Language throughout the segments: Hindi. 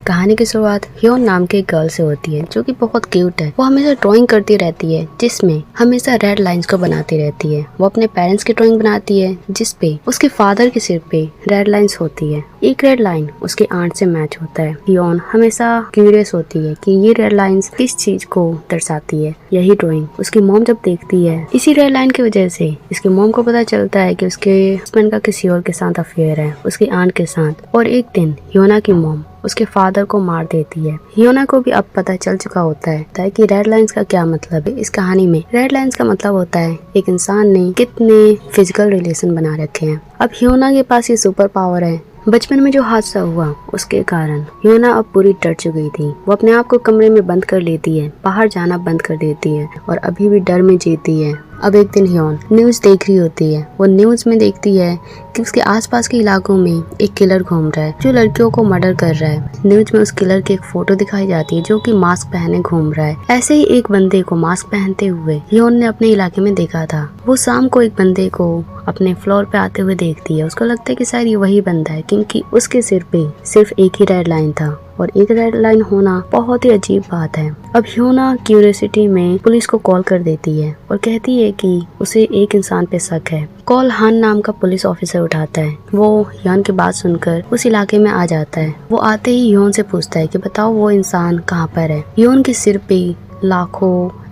कहानी की शुरुआत ह्योन नाम के एक गर्ल से होती है जो कि बहुत क्यूट है। वो हमेशा ड्राइंग करती रहती है जिसमें हमेशा रेड लाइंस को बनाती रहती है। वो अपने पेरेंट्स की ड्राइंग बनाती है जिसपे उसके फादर के सिर पे रेड लाइंस होती है। एक रेड लाइन उसके आंट से मैच होता है। ह्योन हमेशा क्यूरियस होती है कि ये रेड लाइंस किस चीज को दर्शाती है। यही ड्राइंग उसकी मॉम जब देखती है, इसी रेड लाइन की वजह से इसकी मॉम को पता चलता है कि उसके हस्बैंड का किसी और के साथ अफेयर है, उसकी आंट के साथ। और एक दिन ह्योना की मॉम उसके फादर को मार देती है। ह्योना को भी अब पता चल चुका होता है कि रेड लाइंस का क्या मतलब है। इस कहानी में रेड लाइंस का मतलब होता है एक इंसान ने कितने फिजिकल रिलेशन बना रखे हैं। अब ह्योना के पास ये सुपर पावर है। बचपन में जो हादसा हुआ उसके कारण ह्योना अब पूरी डर चुकी थी। वो अपने आप को कमरे में बंद कर लेती है, बाहर जाना बंद कर देती है और अभी भी डर में जीती है। अब एक दिन ह्योन न्यूज देख रही होती है। वो न्यूज में देखती है कि उसके आसपास के इलाकों में एक किलर घूम रहा है जो लड़कियों को मर्डर कर रहा है। न्यूज में उस किलर की एक फोटो दिखाई जाती है जो कि मास्क पहने घूम रहा है। ऐसे ही एक बंदे को मास्क पहनते हुए ह्योन ने अपने इलाके में देखा था। वो शाम को एक बंदे को अपने फ्लोर पे आते हुए देखती है। उसको लगता है कि शायद ये वही बंदा है क्योंकि उसके सिर पे सिर्फ एक ही रेड लाइन था और एक रेड लाइन होना बहुत ही अजीब बात है। अब ह्योना क्यूरियोसिटी में पुलिस को कॉल कर देती है और कहती है कि उसे एक इंसान पे शक है। कॉल हान नाम का पुलिस ऑफिसर उठाता है। वो ह्योन की बात सुनकर उस इलाके में आ जाता है। वो आते ही ह्योन से पूछता है कि बताओ वो इंसान कहाँ पर है। ह्योन के सिर पे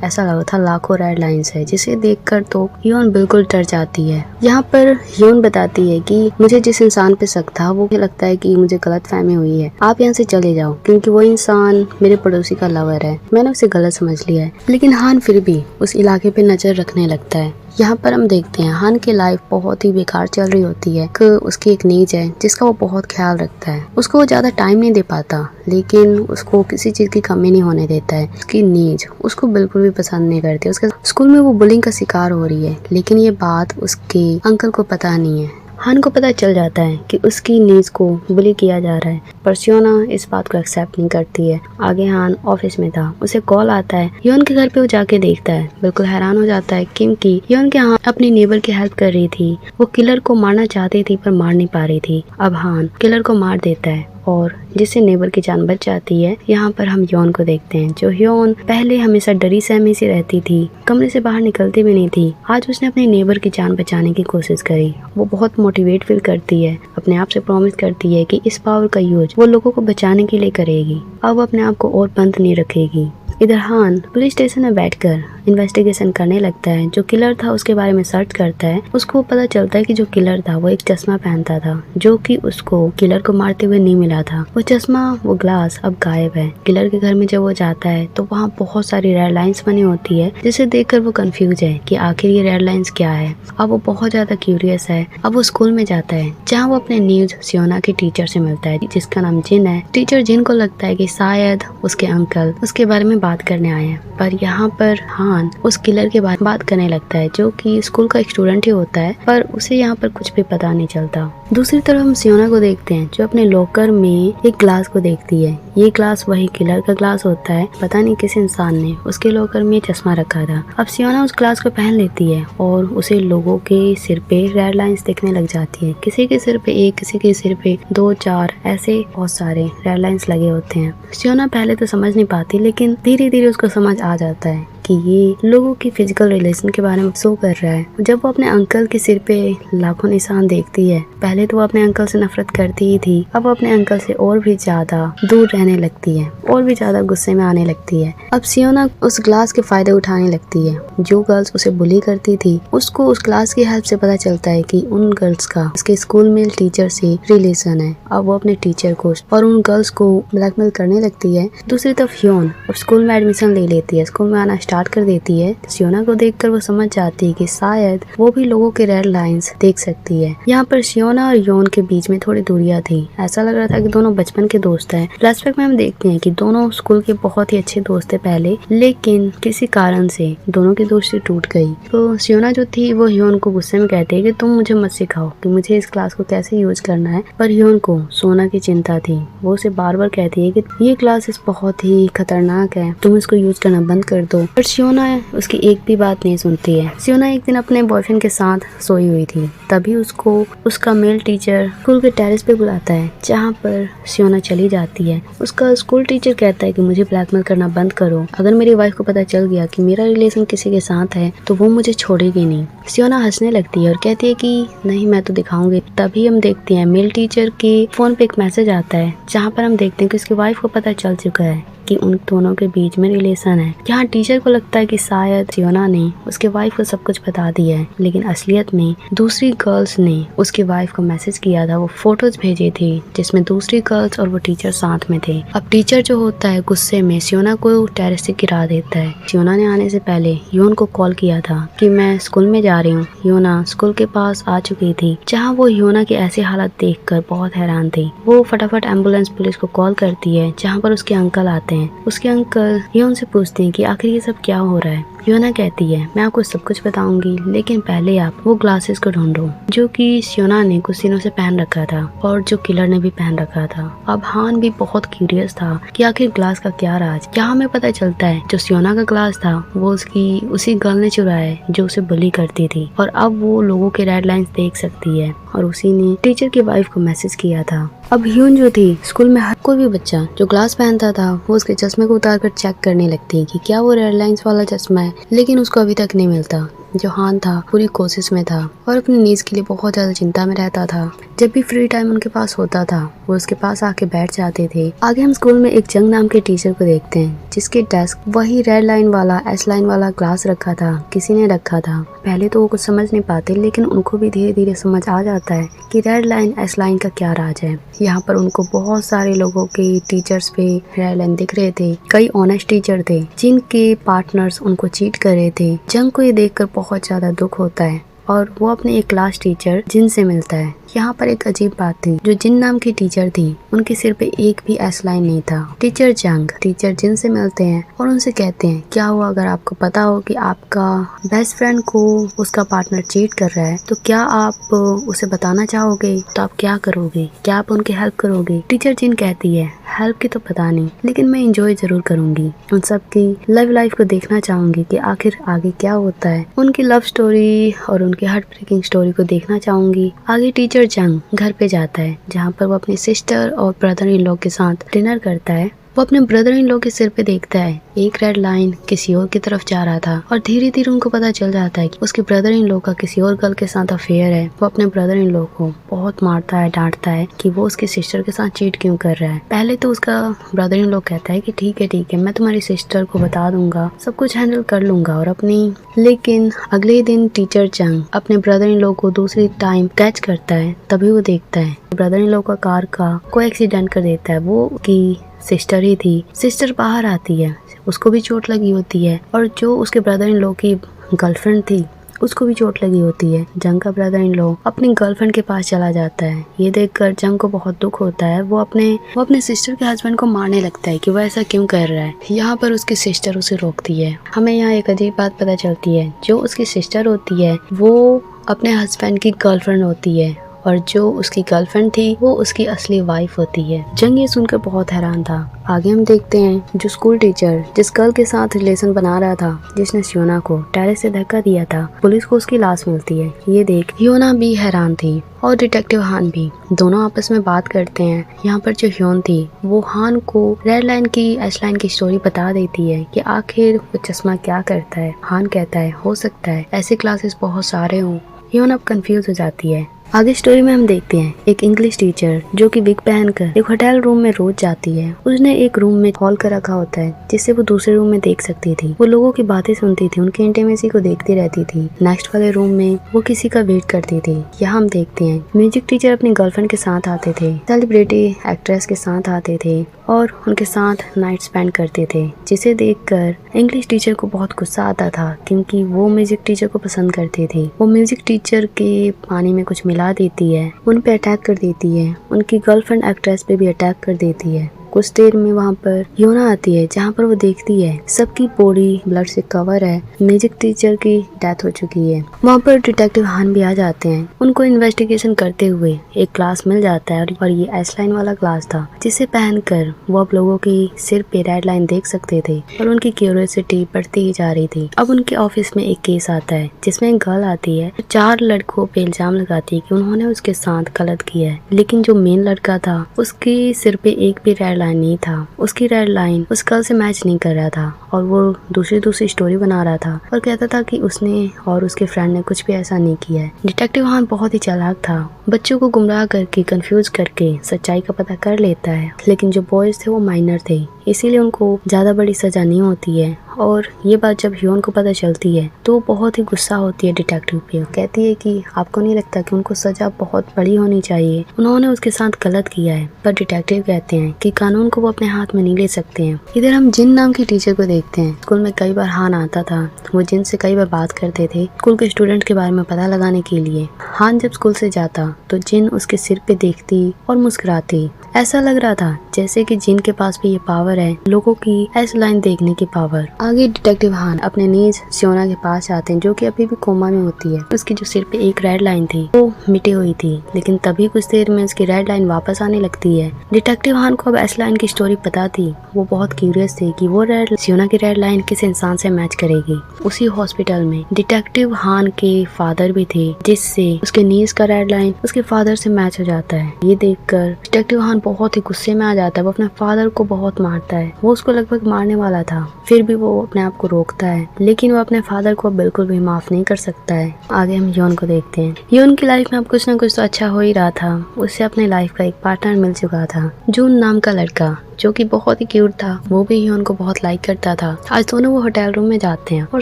ऐसा लगा था लाखों रेड लाइंस है, जिसे देखकर तो ह्योन बिल्कुल डर जाती है। यहाँ पर ह्योन बताती है कि मुझे जिस इंसान पे शक था वो लगता है कि मुझे गलतफहमी हुई है, आप यहाँ से चले जाओ क्योंकि वो इंसान मेरे पड़ोसी का लवर है, मैंने उसे गलत समझ लिया है। लेकिन हान फिर भी उस इलाके पे नजर रखने लगता है। यहाँ पर हम देखते हैं हान की लाइफ बहुत ही बेकार चल रही होती है कि उसकी एक नीज है जिसका वो बहुत ख्याल रखता है। उसको वो ज्यादा टाइम नहीं दे पाता लेकिन उसको किसी चीज की कमी नहीं होने देता है। उसकी नीज उसको बिल्कुल भी पसंद नहीं करती। उसके स्कूल में वो बुलिंग का शिकार हो रही है लेकिन ये बात उसके अंकल को पता नहीं है। हान को पता चल जाता है कि उसकी नीज को बुली किया जा रहा है पर ह्योना इस बात को एक्सेप्ट नहीं करती है। आगे हान ऑफिस में था, उसे कॉल आता है। ह्योन के घर पे वो जाके देखता है, बिल्कुल हैरान हो जाता है क्योंकि ह्योन के हान अपनी नेबर की हेल्प कर रही थी। वो किलर को मारना चाहती थी पर मार नहीं पा रही थी। अब हान किलर को मार देता है और जिससे नेबर की जान बच जाती है। यहाँ पर हम ह्योन को देखते हैं जो ह्योन पहले हमेशा डरी सहमी सी रहती थी, कमरे से बाहर निकलती भी नहीं थी। आज उसने अपनी नेबर की जान बचाने की कोशिश करी। वो बहुत मोटिवेट फील करती है, अपने आप से प्रॉमिस करती है कि इस पावर का यूज वो लोगों को बचाने के लिए करेगी। अब वो अपने आप को और बंद नहीं रखेगी। इधर हान पुलिस स्टेशन में बैठकर इन्वेस्टिगेशन करने लगता है। जो किलर था उसके बारे में सर्च करता है। उसको पता चलता है कि जो किलर था वो एक चश्मा पहनता था जो कि उसको किलर को मारते हुए नहीं मिला था। वो चश्मा, वो ग्लास अब गायब है। किलर के घर में जब वो जाता है तो वहाँ बहुत सारी रेड लाइंस बनी होती है जिसे देखकर वो कंफ्यूज है कि आखिर ये रेड लाइंस क्या है। अब वो बहुत ज्यादा क्यूरियस है। अब वो स्कूल में जाता है जहाँ वो अपने न्यूज ह्योना के टीचर से मिलता है जिसका नाम जिन है। टीचर जिन को लगता है कि शायद उसके अंकल उसके बारे में बात करने आए हैं पर यहाँ पर हान उस किलर के बारे में बात करने लगता है जो कि स्कूल का एक स्टूडेंट ही होता है पर उसे यहाँ पर कुछ भी पता नहीं चलता। दूसरी तरफ हम ह्योना को देखते हैं जो अपने लॉकर में एक ग्लास को देखती है। ये ग्लास वही किलर का ग्लास होता है। पता नहीं किस इंसान ने उसके लॉकर में चश्मा रखा था। अब ह्योना उस ग्लास को पहन लेती है और उसे लोगों के सिर पे रेड लाइंस दिखने लग जाती है। किसी के सिर पे एक, किसी के सिर पे 2-4 ऐसे बहुत सारे रेड लाइंस लगे होते हैं। ह्योना पहले तो समझ नहीं पाती लेकिन धीरे धीरे उसको समझ आ जाता है कि ये लोगों की फिजिकल रिलेशन के बारे में शो कर रहा है। जब वो अपने अंकल के सिर पे लाखों निशान देखती है, पहले तो वो अपने अंकल से नफरत करती ही थी, अब वो अपने अंकल से और भी ज्यादा दूर रहने लगती है, और भी ज्यादा गुस्से में आने लगती है। अब ह्योना उस ग्लास के फायदे उठाने लगती है। जो गर्ल्स उसे बुली करती थी उसको उस ग्लास की हेल्प से पता चलता है कि उन गर्ल्स का उसके स्कूल में टीचर से रिलेशन है। अब वो अपने टीचर को और उन गर्ल्स को ब्लैकमेल करने लगती है। दूसरी तरफ ह्योन अब स्कूल में एडमिशन ले लेती है, स्कूल में आना स्टार्ट कर देती है। ह्योना को देखकर वो समझ जाती है कि शायद वो भी लोगों के रेड लाइंस देख सकती है। यहाँ पर ह्योना और ह्योन के बीच में थोड़ी दूरियां थी। ऐसा लग रहा था कि दोनों बचपन के दोस्त हैं। फ्लैशबैक में हम देखते हैं कि दोनों स्कूल के बहुत ही अच्छे दोस्त थे पहले, लेकिन किसी कारण से दोनों की दोस्ती टूट गई। तो ह्योना जो थी वो ह्योन को गुस्से में कहती है कि तुम मुझे मत सिखाओ कि मुझे इस क्लास को कैसे यूज करना है। पर ह्योन को सोना की चिंता थी। वो उसे बार बार कहती है कि ये क्लासेस बहुत ही खतरनाक है, तुम इसको यूज करना बंद कर दो। पर सियोना उसकी एक भी बात नहीं सुनती है। सियोना एक दिन अपने बॉयफ्रेंड के साथ सोई हुई थी, तभी उसको उसका मेल टीचर स्कूल के टेरेस पे बुलाता है, जहाँ पर सियोना चली जाती है। उसका स्कूल टीचर कहता है कि मुझे ब्लैकमेल करना बंद करो, अगर मेरी वाइफ को पता चल गया कि मेरा रिलेशन किसी के साथ है तो वो मुझे छोड़ेगी नहीं। सियोना हंसने लगती है और कहती है कि नहीं, मैं तो दिखाऊंगी। तभी हम देखते हैं मेल टीचर के फोन पे एक मैसेज आता है, जहाँ पर हम देखते हैं कि उसकी वाइफ को पता चल चुका है कि उन दोनों के बीच में रिलेशन है। यहाँ टीचर को लगता है कि शायद सियोना ने उसके वाइफ को सब कुछ बता दिया है, लेकिन असलियत में दूसरी गर्ल्स ने उसकी वाइफ को मैसेज किया था, वो फोटोज भेजी थी जिसमें दूसरी गर्ल्स और वो टीचर साथ में थे। अब टीचर जो होता है गुस्से में सियोना को टेरेस से गिरा देता है। सियोना ने आने से पहले योन को कॉल किया था कि मैं स्कूल में जा रही हूँ। योना स्कूल के पास आ चुकी थी, जहाँ वो योना की ऐसी हालत देखकर बहुत हैरान थी। वो फटाफट एम्बुलेंस पुलिस को कॉल करती है, जहाँ पर उसके अंकल आते हैं। उसके अंकल योन से पूछते हैं कि आखिर ये सब क्या हो रहा है। योना कहती है मैं आपको सब कुछ बताऊंगी, लेकिन पहले आप वो ग्लासेस को ढूंढो जो कि सियोना ने कुछ दिनों से पहन रखा था और जो किलर ने भी पहन रखा था। अब हान भी बहुत क्यूरियस था कि आखिर ग्लास का क्या राज। यहाँ हमें पता चलता है जो सियोना का ग्लास था वो उसकी उसी गर्ल ने चुराया है जो उसे बुली करती थी, और अब वो लोगों के रेड लाइंस देख सकती है, और उसी ने टीचर की वाइफ को मैसेज किया था। अब ह्यून जो थी स्कूल में हर कोई भी बच्चा जो ग्लास पहनता था वो उसके चश्मे को उतार कर चेक करने लगती कि क्या वो रेड लाइंस वाला चश्मा है, लेकिन उसको अभी तक नहीं मिलता। जो हान था पूरी कोशिश में था और अपनी नीज के लिए बहुत ज्यादा चिंता में रहता था। जब भी फ्री टाइम उनके पास होता था वो उसके पास आके बैठ जाते थे। आगे हम स्कूल में एक जंग नाम के टीचर को देखते हैं, जिसके डेस्क वही रेड लाइन वाला एस लाइन वाला ग्लास रखा था, किसी ने रखा था। पहले तो वो कुछ समझ नहीं पाते, लेकिन उनको भी धीरे धीरे समझ आ जाता है कि रेड लाइन एस लाइन का क्या राज है। यहाँ पर उनको बहुत सारे लोगों के टीचर्स पे रेड लाइन दिख रहे थे। कई ऑनेस्ट टीचर थे जिनके पार्टनर्स उनको चीट कर रहे थे। जंग को ये देखकर बहुत ज्यादा दुख होता है और वो अपने एक क्लास टीचर जिन से मिलता है। यहाँ पर एक अजीब बात थी, जो जिन नाम की टीचर थी उनके सिर पे एक भी एस लाइन नहीं था। टीचर जंग टीचर जिन से मिलते हैं और उनसे कहते हैं क्या हुआ अगर आपको पता हो कि आपका बेस्ट फ्रेंड को उसका पार्टनर चीट कर रहा है तो क्या आप उसे बताना चाहोगे, तो आप क्या करोगे, क्या आप उनकी हेल्प करोगे। टीचर जिन कहती है हेल्प की तो पता नहीं, लेकिन मैं एंजॉय जरूर करूंगी, उन सब की लव लाइफ को देखना चाहूंगी कि आखिर आगे क्या होता है। उनकी लव स्टोरी और उनकी हार्ट ब्रेकिंग स्टोरी को देखना चाहूंगी। आगे टीचर जंग घर पे जाता है, जहाँ पर वो अपनी सिस्टर और ब्रदर इन लॉ के साथ डिनर करता है। वो अपने ब्रदर इन लॉ के सिर पे देखता है एक रेड लाइन किसी और की तरफ जा रहा था, और धीरे धीरे उनको पता चल जाता है कि उसके ब्रदर इन लॉ का किसी और गर्ल के साथ अफेयर है। वो अपने ब्रदर इन लॉ को बहुत मारता है, डांटता है कि वो उसकी सिस्टर के साथ चीट क्यों कर रहा है। पहले तो उसका ब्रदर इन लॉ कहता है कि ठीक है मैं तुम्हारी सिस्टर को बता दूंगा, सब कुछ हैंडल कर लूंगा और अपनी। लेकिन अगले दिन टीचर जंग अपने ब्रदर इन लॉ को दूसरी टाइम कैच करता है, तभी वो देखता है ब्रदर इन लॉ का कार का कोई एक्सीडेंट कर देता है। वो की सिस्टर ही थी। सिस्टर बाहर आती है, उसको भी चोट लगी होती है, और जो उसके ब्रदर इन लॉ की गर्लफ्रेंड थी उसको भी चोट लगी होती है। जंग का ब्रदर इन लॉ अपनी गर्लफ्रेंड के पास चला जाता है। ये देखकर जंग को बहुत दुख होता है। वो अपने सिस्टर के हस्बैंड को मारने लगता है कि वो ऐसा क्यों कर रहा है। यहाँ पर उसकी सिस्टर उसे रोकती है। हमें यहाँ एक अजीब बात पता चलती है, जो उसकी सिस्टर होती है वो अपने हस्बैंड की गर्लफ्रेंड होती है, और जो उसकी गर्लफ्रेंड थी वो उसकी असली वाइफ होती है। जंग ये सुनकर बहुत हैरान था। आगे हम देखते हैं जो स्कूल टीचर जिस गर्ल के साथ रिलेशन बना रहा था, जिसने सियोना को टेरेस से धक्का दिया था, पुलिस को उसकी लाश मिलती है। ये देख ह्योना भी हैरान थी और डिटेक्टिव हान भी। दोनों आपस में बात करते हैं। यहाँ पर जो ह्योन थी वो हान को रेड लाइन की एस लाइन की स्टोरी बता देती है कि आखिर वो चश्मा क्या करता है। हान कहता है हो सकता है ऐसे क्लासेस बहुत सारे हों। ह्योन अब कंफ्यूज हो जाती है। आगे स्टोरी में हम देखते हैं एक इंग्लिश टीचर जो कि विग पहनकर एक होटल रूम में रोज जाती है। उसने एक रूम में हॉल कर रखा होता है जिससे वो दूसरे रूम में देख सकती थी। वो लोगों की बातें सुनती थी, उनकी इंटीमेसी को देखती रहती थी। नेक्स्ट वाले रूम में वो किसी का वेट करती थी। यहाँ हम देखते हैं म्यूजिक टीचर अपनी गर्लफ्रेंड के साथ आते थे, सेलिब्रिटी एक्ट्रेस के साथ आते थे और उनके साथ नाइट स्पेंड करते थे, जिसे देखकर इंग्लिश टीचर को बहुत गुस्सा आता था क्योंकि वो म्यूजिक टीचर को पसंद करती थी। वो म्यूजिक टीचर के पानी में कुछ मिला देती है, उन पे अटैक कर देती है, उनकी गर्लफ्रेंड एक्ट्रेस पे भी अटैक कर देती है। कुछ देर में वहाँ पर योना आती है जहाँ पर वो देखती है सबकी बॉडी ब्लड से कवर है। म्यूजिक टीचर की डेथ हो चुकी है। वहाँ पर डिटेक्टिव हान भी आ जाते हैं। उनको इन्वेस्टिगेशन करते हुए एक क्लास मिल जाता है और ये एस लाइन वाला क्लास था जिसे पहनकर वो अब लोगों की सिर पे रेड लाइन देख सकते थे और उनकी क्यूरियोसिटी बढ़ती ही जा रही थी। अब उनके ऑफिस में एक केस आता है जिसमें एक गर्ल आती है, 4 लड़कों पे इल्जाम लगाती है कि उन्होंने उसके साथ गलत किया है, लेकिन जो मेन लड़का था उसके सिर पे एक भी रेड लाइन नहीं था। उसकी रेड लाइन उस गर्ल से मैच नहीं कर रहा था और वो दूसरी स्टोरी बना रहा था और कहता था कि उसने और उसके फ्रेंड ने कुछ भी ऐसा नहीं किया है। डिटेक्टिव हान बहुत ही चालाक था, बच्चों को गुमराह करके कंफ्यूज करके सच्चाई का पता कर लेता है, लेकिन जो बॉयज थे वो माइनर थे, इसीलिए उनको ज्यादा बड़ी सजा नहीं होती है। और ये बात जब ह्योन को पता चलती है तो वो बहुत ही गुस्सा होती है डिटेक्टिव पे। कहती है कि आपको नहीं लगता कि उनको सजा बहुत बड़ी होनी चाहिए, उन्होंने उसके साथ गलत किया है। पर डिटेक्टिव कहते हैं कि कानून को वो अपने हाथ में नहीं ले सकते हैं। इधर हम जिन नाम की टीचर को देखते हैं। स्कूल में कई बार हान आता था, वो जिन से कई बार बात करते थे स्कूल के स्टूडेंट के बारे में पता लगाने के लिए। हान जब स्कूल से जाता तो जिन उसके सिर पे देखती और मुस्कुराती। ऐसा लग रहा था जैसे कि जिन के पास भी ये पावर है, लोगों की एस लाइन देखने की पावर। आगे डिटेक्टिव हान अपने नीज सियोना के पास आते हैं जो कि अभी भी कोमा में होती है। उसकी जो सिर पे एक रेड लाइन थी वो मिटी हुई थी, लेकिन तभी कुछ देर में उसकी रेड लाइन वापस आने लगती है। डिटेक्टिव हान को अब एस लाइन की स्टोरी पता थी। वो बहुत क्यूरियस थी कि वो सियोना की रेड लाइन किस इंसान से मैच करेगी। उसी हॉस्पिटल में डिटेक्टिव हान के फादर भी थे, जिससे उसके नीज का रेड लाइन उसके फादर से मैच हो जाता है। ये देखकर डिटेक्टिव हान बहुत ही गुस्से में आ जाता है। वो अपने फादर को बहुत मारता है। वो उसको लगभग मारने वाला था, फिर भी वो अपने आप को रोकता है, लेकिन वो अपने फादर को बिल्कुल भी माफ नहीं कर सकता है। आगे हम योन को देखते हैं। योन की लाइफ में अब कुछ ना कुछ तो अच्छा हो ही रहा था। उससे अपने लाइफ का एक पार्टनर मिल चुका था, जून नाम का लड़का, जो कि बहुत ही क्यूट था। वो भी ह्योन को बहुत लाइक करता था। आज दोनों वो होटल रूम में जाते हैं और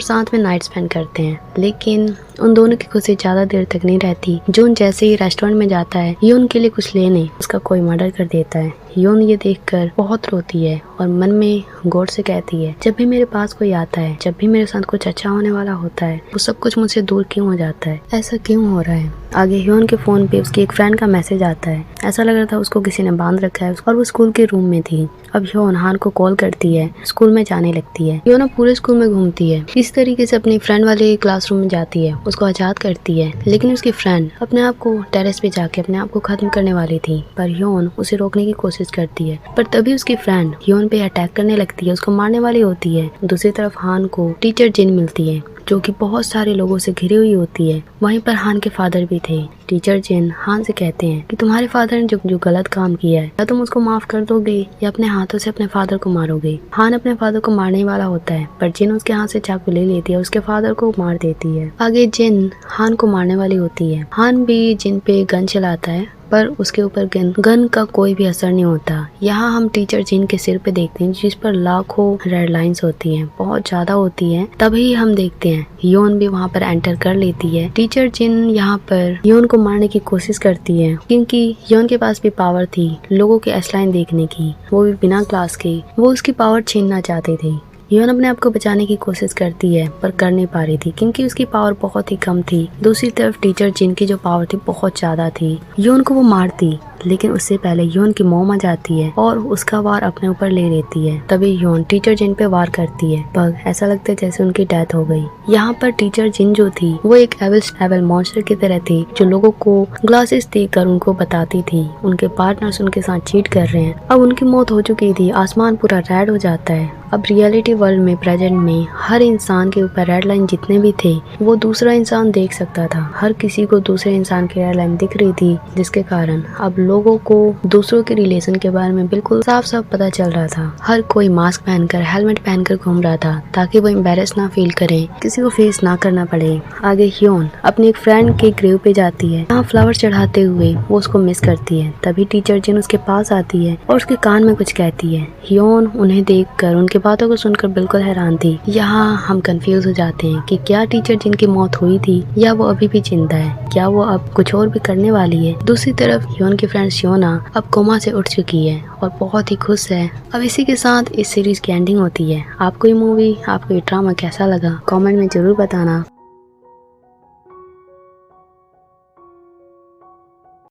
साथ में नाइट स्पेंड करते हैं, लेकिन उन दोनों की खुशी ज्यादा देर तक नहीं रहती। जून जैसे ही रेस्टोरेंट में जाता है ह्योन के लिए कुछ लेने, उसका कोई मर्डर कर देता है। ह्योन ये देखकर बहुत रोती है और मन में गौर से कहती है, जब भी मेरे पास कोई आता है, जब भी मेरे साथ कुछ अच्छा होने वाला होता है, वो सब कुछ मुझसे दूर क्यों हो जाता है, ऐसा क्यों हो रहा है। आगे ह्योन के फोन पे उसकी एक फ्रेंड का मैसेज आता है। ऐसा लग रहा था उसको किसी ने बांध रखा है और वो स्कूल के रूम में थी। अब ह्योन हान को कॉल करती है, स्कूल में जाने लगती है। ह्योन पूरे स्कूल में घूमती है, इस तरीके से अपनी फ्रेंड वाले क्लासरूम में जाती है, उसको आजाद करती है। लेकिन उसकी फ्रेंड अपने आप को टेरेस पे जाके अपने आप को खत्म करने वाली थी, पर ह्योन उसे रोकने की कोशिश करती है। पर तभी उसकी फ्रेंड ह्योन पे अटैक करने लगती है, उसको मारने वाली होती है। दूसरी तरफ हान को टीचर जिन मिलती है, जो कि बहुत सारे लोगों से घिरी हुई होती है। वहीं पर हान के फादर भी थे। टीचर जिन हान से कहते हैं कि तुम्हारे फादर ने जो गलत काम किया है, या तुम उसको माफ कर दोगे या अपने हाथों से अपने फादर को मारोगे। हान अपने फादर को मारने वाला होता है, पर जिन उसके हाथ से चाकू ले लेती है, उसके फादर को मार देती है। आगे जिन हान को मारने वाली होती है। हान भी जिन पे गन चलाता है, पर उसके ऊपर गन का कोई भी असर नहीं होता। यहाँ हम टीचर जिन के सिर पे देखते हैं, जिस पर लाखों रेड लाइंस होती हैं, बहुत ज्यादा होती हैं। तभी हम देखते हैं ह्योन भी वहाँ पर एंटर कर लेती है। टीचर जिन यहाँ पर ह्योन को मारने की कोशिश करती है, क्योंकि ह्योन के पास भी पावर थी लोगों के एस लाइन देखने की, वो भी बिना क्लास के। वो उसकी पावर छीनना चाहते थे। ह्योन अपने आप को बचाने की कोशिश करती है, पर कर नहीं पा रही थी क्योंकि उसकी पावर बहुत ही कम थी। दूसरी तरफ टीचर जिन की जो पावर थी बहुत ज्यादा थी। ह्योन को वो मारती, लेकिन उससे पहले ह्योन की मॉम आ जाती है और उसका वार अपने ऊपर ले लेती है। तभी ह्योन टीचर जिन पे वार करती है, पर ऐसा लगता है जैसे उनकी डेथ हो गई। यहाँ पर टीचर जिन जो थी वो एक एवल मॉन्स्टर की तरह थी, जो लोगों को ग्लासेस देकर उनको बताती थी उनके पार्टनर्स उनके साथ चीट कर रहे हैं। अब उनकी मौत हो चुकी थी। आसमान पूरा रेड हो जाता है। अब रियलिटी वर्ल्ड में प्रेजेंट में हर इंसान के ऊपर रेड लाइन जितने भी थे वो दूसरा इंसान देख सकता था। हर किसी को दूसरे इंसान की रेड लाइन दिख रही थी, जिसके कारण अब लोगों को दूसरों के रिलेशन के बारे में बिल्कुल साफ साफ पता चल रहा था। हर कोई मास्क पहनकर हेलमेट पहनकर घूम रहा था ताकि वो एम्बेरस ना फील करे, किसी को फेस ना करना पड़े। आगे ह्योन अपनी एक फ्रेंड के ग्रेव पे जाती है, यहाँ फ्लावर चढ़ाते हुए वो उसको मिस करती है। तभी टीचर जिन उसके पास आती है और उसके कान में कुछ कहती है। ह्योन उन्हें देखकर उनकी बातों को सुनकर बिल्कुल हैरान थी। यहाँ हम कंफ्यूज हो जाते हैं कि क्या टीचर जिनकी मौत हुई थी या वो अभी भी जिंदा है, क्या वो अब कुछ और भी करने वाली है। दूसरी तरफ ह्योन की फ्रेंड सियोना अब कोमा से उठ चुकी है और बहुत ही खुश है। अब इसी के साथ इस सीरीज की एंडिंग होती है। आपको ये मूवी, आपको ये ड्रामा कैसा लगा कमेंट में जरूर बताना।